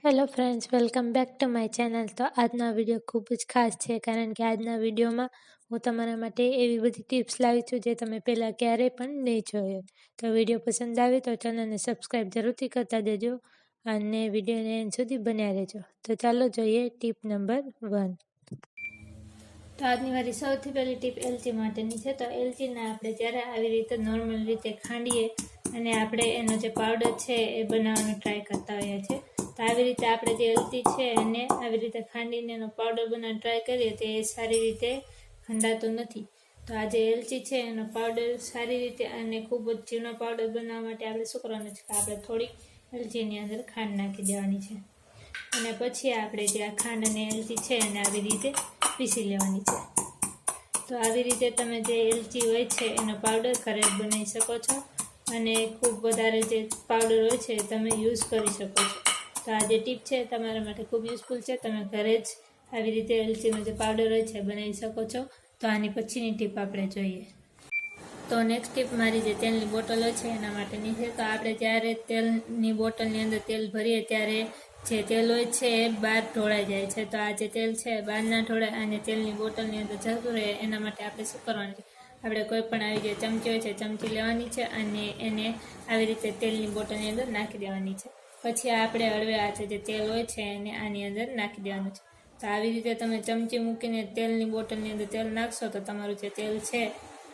Hello friends, welcome back to my channel. તો આજનો video ખૂબ જ ખાસ છે, કારણ કે આજના વિડીયોમાં હું તમારા માટે એવી બધી ટિપ્સ લાવી છું જે તમે પહેલાં ક્યારેય પણ નહીં જોયો. તો વિડીયો પસંદ આવે તો ચેનલને સબસ્ક્રાઈબ જરૂરથી કરતા દેજો અને વિડીયોને એન્ડ સુધી બન્યા રહેજો. તો ચાલો જોઈએ ટીપ નંબર 1. તો આજની મારી સૌથી પહેલી ટીપ એલચી માટેની છે. તો એલચીને આપણે જ્યારે આવી રીતે નોર્મલ રીતે ખાંડીએ અને આપણે એનો જે પાવડર છે એ બનાવવાનો ટ્રાય કરતા હોઈએ છીએ. તો આવી રીતે આપણે જે એલચી છે એને આવી રીતે ખાંડીને એનો પાવડર બનાવવાનો ટ્રાય કરીએ તો એ સારી રીતે ખંડાતો નથી. તો આ જે એલચી છે એનો પાવડર સારી રીતે અને ખૂબ જ ઝીણો પાવડર બનાવવા માટે આપણે શું કરવાનું છે કે આપણે થોડીક એલચીની અંદર ખાંડ નાખી દેવાની છે અને પછી આપણે જે આ ખાંડ અને એલચી છે એને આવી રીતે પીસી લેવાની છે. તો આવી રીતે તમે જે એલચી હોય છે એનો પાવડર ઘરે બનાવી શકો છો અને ખૂબ વધારે જે પાવડર હોય છે તમે યુઝ કરી શકો છો. તો આ જે ટીપ છે તમારા માટે ખૂબ યુઝફુલ છે. તમે ઘરે જ આવી રીતે એલચીનો જે પાવડર હોય છે બનાવી શકો છો. તો આની પછીની ટીપ આપણે જોઈએ. તો નેક્સ્ટ ટીપ મારી જે તેલની બોટલ હોય છે એના માટેની છે. તો આપણે જ્યારે તેલની બોટલની અંદર તેલ ભરીએ ત્યારે જે તેલ હોય છે એ બહાર ઢોળાઈ જાય છે. તો આ જે તેલ છે બહાર ના ઢોળાય અને તેલની બોટલની અંદર જતું રહે એના માટે આપણે શું કરવાનું છે, આપણે કોઈ પણ આવી જે ચમચી હોય છે ચમચી લેવાની છે અને એને આવી રીતે તેલની બોટલની અંદર નાખી દેવાની છે. પછી આપણે હળવે હાથે જે તેલ હોય છે એને આની અંદર નાખી દેવાનું છે. તો આવી રીતે તમે ચમચી મૂકીને તેલની બોટલની અંદર તેલ નાખશો તો તમારું જે તેલ છે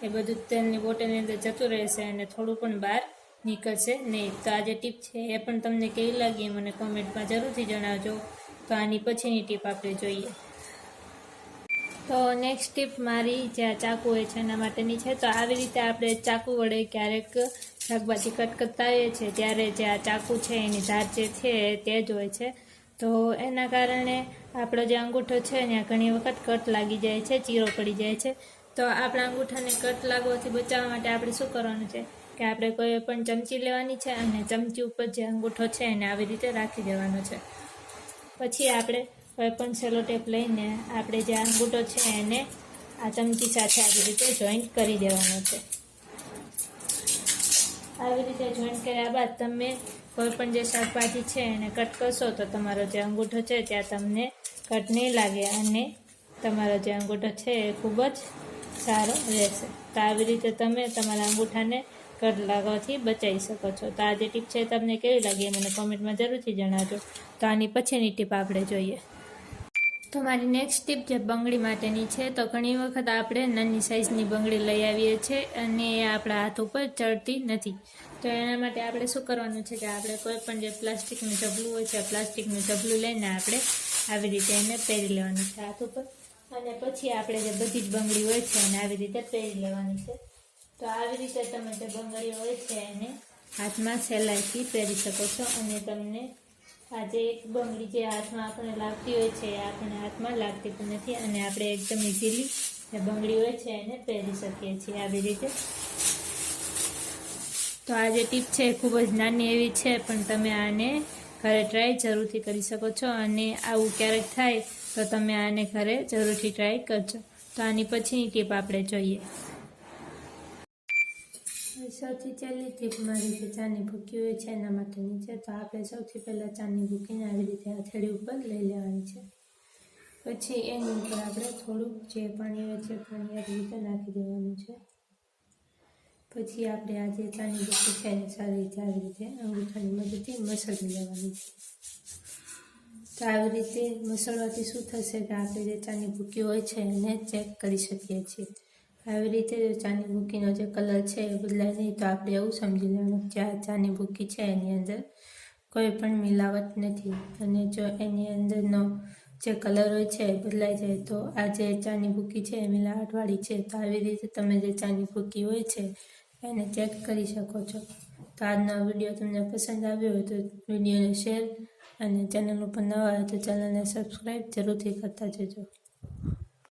એ બધું તેલની બોટલની અંદર જતું રહેશે અને થોડું પણ બહાર નીકળશે નહીં. તો આ જે ટીપ છે એ પણ તમને કેવી લાગી મને કોમેન્ટમાં જરૂરથી જણાવજો. તો આની પછીની ટીપ આપણે જોઈએ. તો નેક્સ્ટ ટીપ મારી જે આ ચાકુ હોય છે એના માટેની છે. તો આવી રીતે આપણે ચાકુ વડે ક્યારેક શાકભાજી કટ કરતા હોઈએ છીએ ત્યારે જે આ ચાકુ છે એની ધાર જે છે તે જ હોય છે. તો એના કારણે આપણો જે અંગૂઠો છે ત્યાં ઘણી વખત કટ લાગી જાય છે, ચીરો પડી જાય છે. તો આપણા અંગૂઠાને કટ લાગવાથી બચાવવા માટે આપણે શું કરવાનું છે કે આપણે કોઈ પણ ચમચી લેવાની છે અને ચમચી ઉપર જે અંગૂઠો છે એને આવી રીતે રાખી દેવાનો છે. પછી આપણે કોઈ પણ સેલો ટેપ લઈને આપણે જે અંગૂઠો છે એને આ ચમચી સાથે આવી રીતે જોઈન્ટ કરી દેવાનો છે. આવી રીતે જોઈન્ટ કર્યા બાદ તમે કોઈ પણ જે શાકભાજી છે એને કટ કરશો તો તમારો જે અંગૂઠો છે ત્યાં તમને કટ નહીં લાગે અને તમારો જે અંગૂઠો છે એ ખૂબ જ સારો રહેશે. તો આવી રીતે તમે તમારા અંગૂઠાને કટ લાગવાથી બચાવી શકો છો. તો આ જે ટીપ છે તમને કેવી લાગી મને કોમેન્ટમાં જરૂરથી જણાવજો. તો આની પછીની ટીપ આપણે જોઈએ. તો મારી નેક્સ્ટ ટીપ જે બંગડી માટેની છે. તો ઘણી વખત આપણે નાની સાઇઝની બંગડી લઈ આવીએ છીએ અને એ આપણા હાથ ઉપર ચડતી નથી. તો એના માટે આપણે શું કરવાનું છે કે આપણે કોઈ પણ જે પ્લાસ્ટિકનું ઝબલું હોય છે પ્લાસ્ટિકનું ઝબલું લઈને આપણે આવી રીતે એને પહેરી લેવાનું છે હાથ ઉપર અને પછી આપણે જે બધી જ બંગડી હોય છે એને આવી રીતે પહેરી લેવાની છે. તો આવી રીતે તમે જે બંગડી હોય છે એને હાથમાં સહેલાઈથી પહેરી શકો છો અને તમને આ જે એક બંગડી જે હાથમાં આપણે લાગતી હોય છે એ આપણે હાથમાં લાગતી પણ નથી અને આપણે એકદમ ઇઝીલી જે બંગડી હોય છે એને પહેરી શકીએ છીએ આવી રીતે. તો આ જે ટીપ છે ખૂબ જ નાની એવી છે પણ તમે આને ઘરે ટ્રાય જરૂરથી કરી શકો છો અને આવું ક્યારેક થાય તો તમે આને ઘરે જરૂરથી ટ્રાય કરજો. તો આની પછીની ટીપ આપણે જોઈએ. સૌથી પહેલી ટીપ મારી જે ચાની ભૂકી હોય છે એના માટેની છે. તો આપણે સૌથી પહેલાં ચાની ભૂકીને આવી રીતે હથેળી ઉપર લઈ લેવાની છે. પછી એની ઉપર આપણે થોડુંક જે પાણી હોય છે પાણી આવી રીતે નાખી દેવાનું છે. પછી આપણે આ જે ચાની ભૂકી છે એને સારી રીતે આવી રીતે અંગૂઠાની મદદથી મસળી લેવાની છે. તો આવી રીતે મસળવાથી શું થશે કે આપણે જે ચાની ભૂકી હોય છે એને ચેક કરી શકીએ છીએ. આવી રીતે ચાની ભૂકીનો જે કલર છે એ બદલાય નહીં તો આપણે એવું સમજી લેવાનું કે આ ચાની ભૂકી છે એની અંદર કોઈ પણ મિલાવટ નથી અને જો એની અંદરનો જે કલર હોય છે એ બદલાઈ જાય તો આ જે ચાની ભૂકી છે એ મિલાવટવાળી છે. તો આવી રીતે તમે જે ચાની ભૂકી હોય છે એને ચેક કરી શકો છો. તો આજનો વિડીયો તમને પસંદ આવ્યો હોય તો વિડીયોને શેર અને ચેનલ ઉપર નવા હોય તો ચેનલને સબસ્ક્રાઈબ જરૂરથી કરતા જજો.